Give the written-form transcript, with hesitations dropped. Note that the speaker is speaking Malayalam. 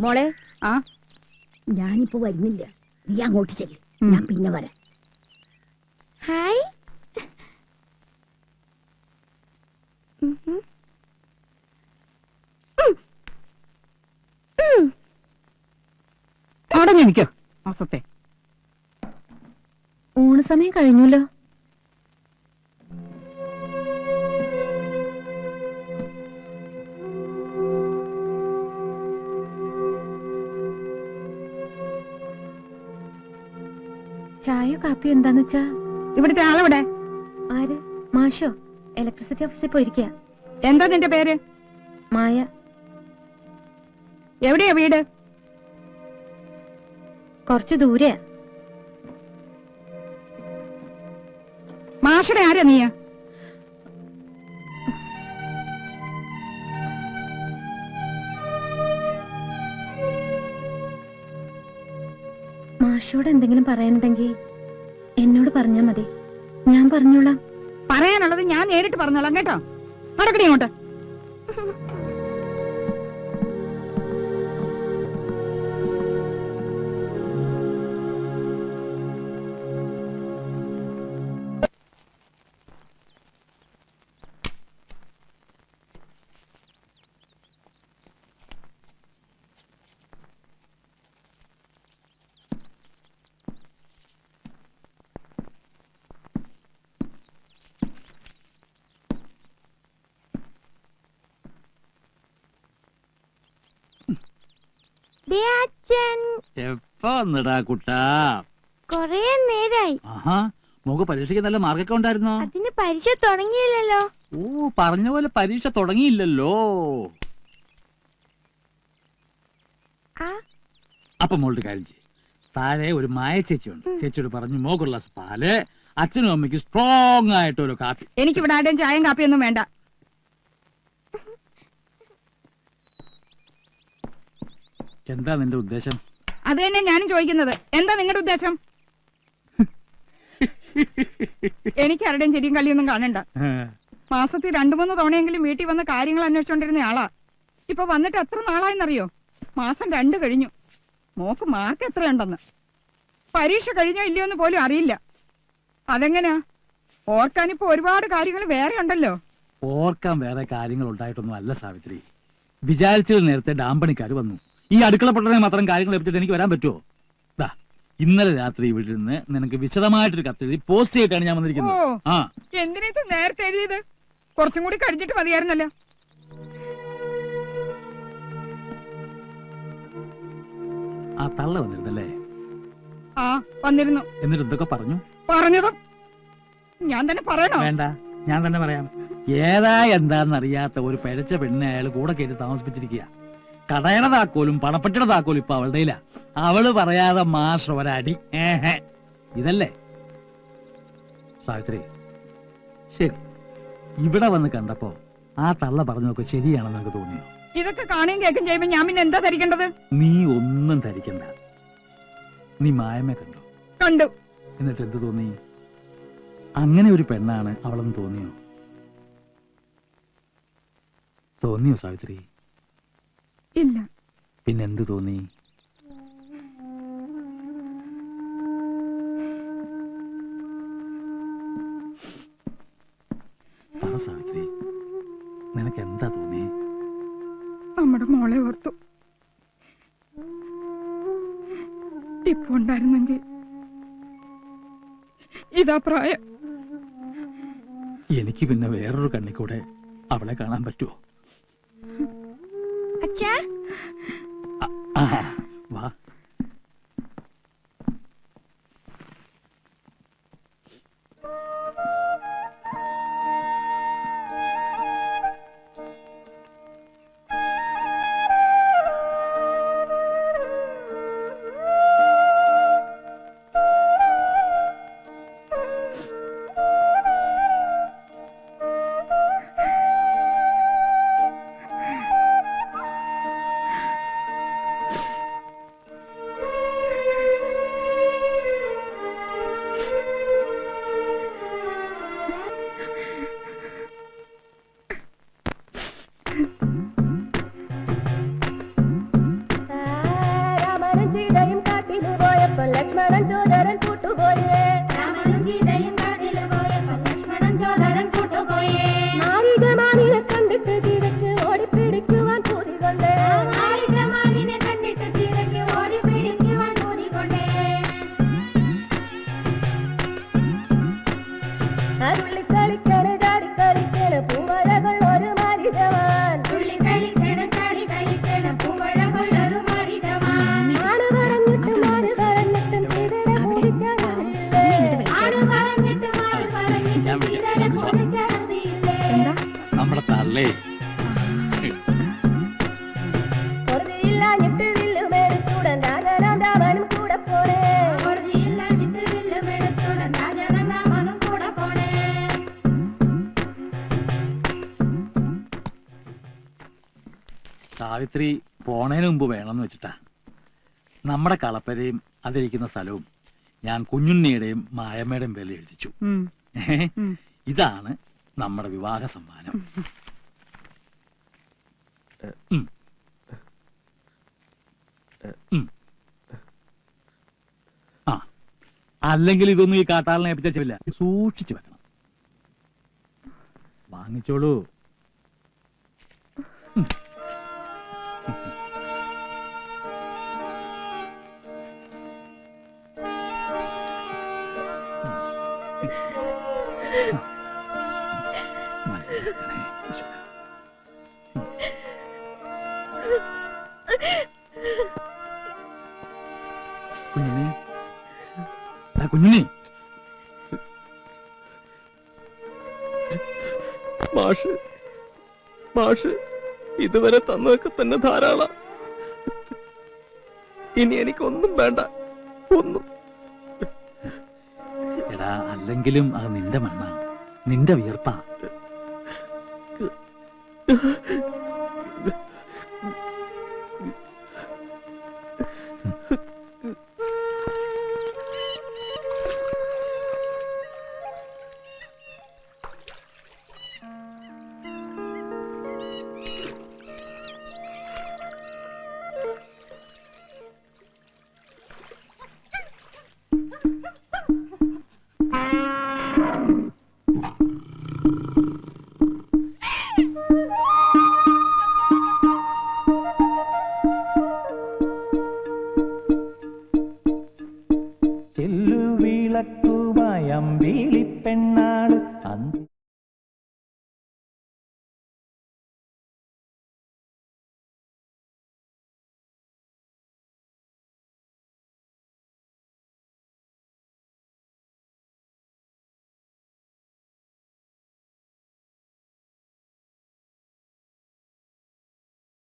മോളെ, ആ ഞാനിപ്പോ വരുന്നില്ല, നീ അങ്ങോട്ട് ചെല്ല്, ഞാൻ പിന്നെ വരാം. ഹായ്. അടങ്ങിരിക്കോ മാസത്തെ. ഊണ് സമയം കഴിഞ്ഞല്ലോ. ചായയോ കാപ്പിയോ എന്താന്ന് വെച്ചാ? ഇവിടുത്തെ ആളെവിടെ? ആര്? മാഷോ? ഇലക്ട്രിസിറ്റി ഓഫീസിൽ പോയിരിക്കുക. എന്താ നിന്റെ പേര്? മായ. എവിടെയാ വീട്? കുറച്ചു ദൂരെയാ. മാഷയുടെ ആരാ നീ? മാഷോട് എന്തെങ്കിലും പറയാനുണ്ടെങ്കിൽ എന്നോട് പറഞ്ഞാ മതി, ഞാൻ പറഞ്ഞോളാം. പറയാനുള്ളത് ഞാൻ നേരിട്ട് പറഞ്ഞോളാം കേട്ടോ. നടക്കണേ ഇങ്ങോട്ട്. എപ്പോ വന്നടാ കുട്ടാ? കൊറേ നേരായി. ആഹാ, മോക്ക് പരീക്ഷയ്ക്ക് നല്ല മാർക്കൊക്കെ ഉണ്ടായിരുന്നോ? അതിന് പരീക്ഷ തുടങ്ങിയില്ലല്ലോ. ഓ, പറഞ്ഞ പോലെ പരീക്ഷ തുടങ്ങിയില്ലല്ലോ. അപ്പൊ മോളുടെ കാര്യം ചെയ്യും, താഴെ ഒരു മായ ചേച്ചിയുണ്ട്. ചേച്ചിയോട് പറഞ്ഞു മോക്കുള്ള പാല്, അച്ഛനും അമ്മയ്ക്ക് സ്ട്രോങ് ആയിട്ട് ഒരു കാപ്പി. എനിക്കിവിടെ ആരുടെയും ചായയും കാപ്പിയൊന്നും വേണ്ട. എന്താ നിന്റെ ഉദ്ദേശം? അത് തന്നെ ഞാനും ചോദിക്കുന്നത്. എന്താ നിങ്ങളുടെ ഉദ്ദേശം? എനിക്ക് ആരുടെയും ചെരിയും കല്ലിയൊന്നും കാണണ്ട. മാസത്തിൽ 2-3 തവണയെങ്കിലും വീട്ടിൽ വന്ന് കാര്യങ്ങൾ അന്വേഷിച്ചോണ്ടിരുന്ന ആളാ. ഇപ്പൊ വന്നിട്ട് എത്ര നാളായെന്നറിയോ? മാസം 2 കഴിഞ്ഞു. മോക്ക് മാർക്ക് എത്രയുണ്ടെന്ന്, പരീക്ഷ കഴിഞ്ഞോ ഇല്ലയോന്ന് പോലും അറിയില്ല. അതെങ്ങനെയാ? ഓർക്കാനിപ്പോ ഒരുപാട് കാര്യങ്ങൾ വേറെ ഉണ്ടല്ലോ. ഓർക്കാൻ വേറെ കാര്യങ്ങൾ ഉണ്ടായിട്ടൊന്നും അല്ല സാവിത്രി. വിചാരിച്ചതിൽ നേരത്തെ ഡാമ്പണിക്കാർ വന്നു. ഈ അടുക്കള പൊട്ടനെ മാത്രം കാര്യങ്ങൾ ലഭിച്ചിട്ട് എനിക്ക് വരാൻ പറ്റുമോ? ഇന്നലെ രാത്രി ഇവിടെ നിന്ന് നിനക്ക് വിശദമായിട്ടൊരു കത്തെഴുതി പോസ്റ്റ് ചെയ്തിട്ടാണ് ഞാൻ വന്നിരിക്കുന്നത്. എന്തിനാ ഇത് നേരത്തെ എഴുതിയത്? കുറച്ചും കൂടി കഴിഞ്ഞിട്ട് മതിയായിരുന്നല്ലോ. ആ തള്ള വന്നിരുന്നല്ലേ? ആ വന്നിരുന്നു. എന്നിട്ട് എന്തൊക്കെ പറഞ്ഞു? പറഞ്ഞതും ഞാൻ തന്നെ പറയണോ? വേണ്ട, ഞാൻ തന്നെ പറയാം. ഏതാ എന്താന്നറിയാത്ത ഒരു പിഴച്ച പെണ്ണിനെ അയാൾ കൂടെ കയറ്റി താമസിപ്പിച്ചിരിക്കുക. കടയുടെ താക്കോലും പണപ്പെട്ടിയുടെ താക്കോലും ഇപ്പൊ അവളുടെ ഇല്ല. അവള് പറയാതെ മാഷ് ഒരടി. ഇതല്ലേ സാവിത്രി? ശരി, ഇവിടെ വന്ന് കണ്ടപ്പോ ആ തള്ള പറഞ്ഞതൊക്കെ ശരിയാണെന്ന് എനിക്ക് തോന്നിയോ? ഇതൊക്കെ കാണുകയും കേൾക്കും ചെയ്യുമ്പോ ഞാൻ പിന്നെ എന്താ ധരിക്കേണ്ടത്? നീ ഒന്നും ധരിക്കണ്ട. നീ മായമ്മ കണ്ടോ? കണ്ടു. എന്നിട്ട് എന്ത് തോന്നി? അങ്ങനെ ഒരു പെണ്ണാണ് അവളെന്ന് തോന്നിയോ? തോന്നിയോ സാവിത്രി? ഇല്ല. പിന്നെന്ത് തോന്നി? സാവിത്രി, നിനക്ക് എന്താ തോന്നി? നമ്മുടെ മോളെ ഓർത്തു. ഇപ്പൊ ഉണ്ടായിരുന്നെങ്കിൽ ഇതാ പ്രായം. എനിക്ക് പിന്നെ വേറൊരു കണ്ണിക്കൂടെ അവളെ കാണാൻ പറ്റുമോ? വാ. കളിക്കണ് ചാടി കളിക്കണ് പൂവഴകൾ ഒരു മാരി ജവാൻ തുള്ളി കളിക്കണ് ചാടി കളിക്കണ് പൂവഴകൾ ഒരു മാരി ജവാൻ ആട് പറഞ്ഞിട്ടും ആര് പറഞ്ഞിട്ടും ചെയ്തിടെ കുടിക്കാറില്ലേ ആട് പറഞ്ഞിട്ടും ആര് പറഞ്ഞിട്ടും ചെയ്തിടെ കുടിക്കാറില്ലേ നമ്മുടെ തള്ളേ പൊറുതിയില്ലാഞ്ഞിട്ട് വില്ലുമെടുത്തുടൻ രാജനാം രാമനും കൂടെ പോണേ പൊറുതിയില്ലാഞ്ഞിട്ട് വില്ലുമെടുത്തുടൻ രാജനാം രാമനും കൂടെ പോണേ സാവിത്രി പോണേന് മുമ്പ് വേണമെന്ന് വെച്ചിട്ടാ. നമ്മുടെ കളപ്പരയും അതിരിക്കുന്ന സ്ഥലവും ഞാൻ കുഞ്ഞുണ്ണിയുടെയും മായമ്മയുടെയും പേരിൽ എഴുതിച്ചു. ഇതാണ് നമ്മുടെ വിവാഹ സമ്മാനം. ആ, അല്ലെങ്കിൽ ഇതൊന്നും ഈ കാട്ടാളിനെ ഏൽപ്പിച്ചില്ല. സൂക്ഷിച്ചു വെക്കണം. വാങ്ങിച്ചോളൂ. കുഞ്ഞിനെ, കുഞ്ഞിനെ, മാഷ് ഇതുവരെ തന്നതൊക്കെ തന്നെ ധാരാളം. ഇനി എനിക്കൊന്നും വേണ്ട, ഒന്നും. എടാ, അല്ലെങ്കിലും അത് നിന്റെ മണ്ണാണ്, നിന്റെ വിയർപ്പാ. ചെല്ലുവിളക്കുമായി അമ്പിളിപ്പെണ്ണാള്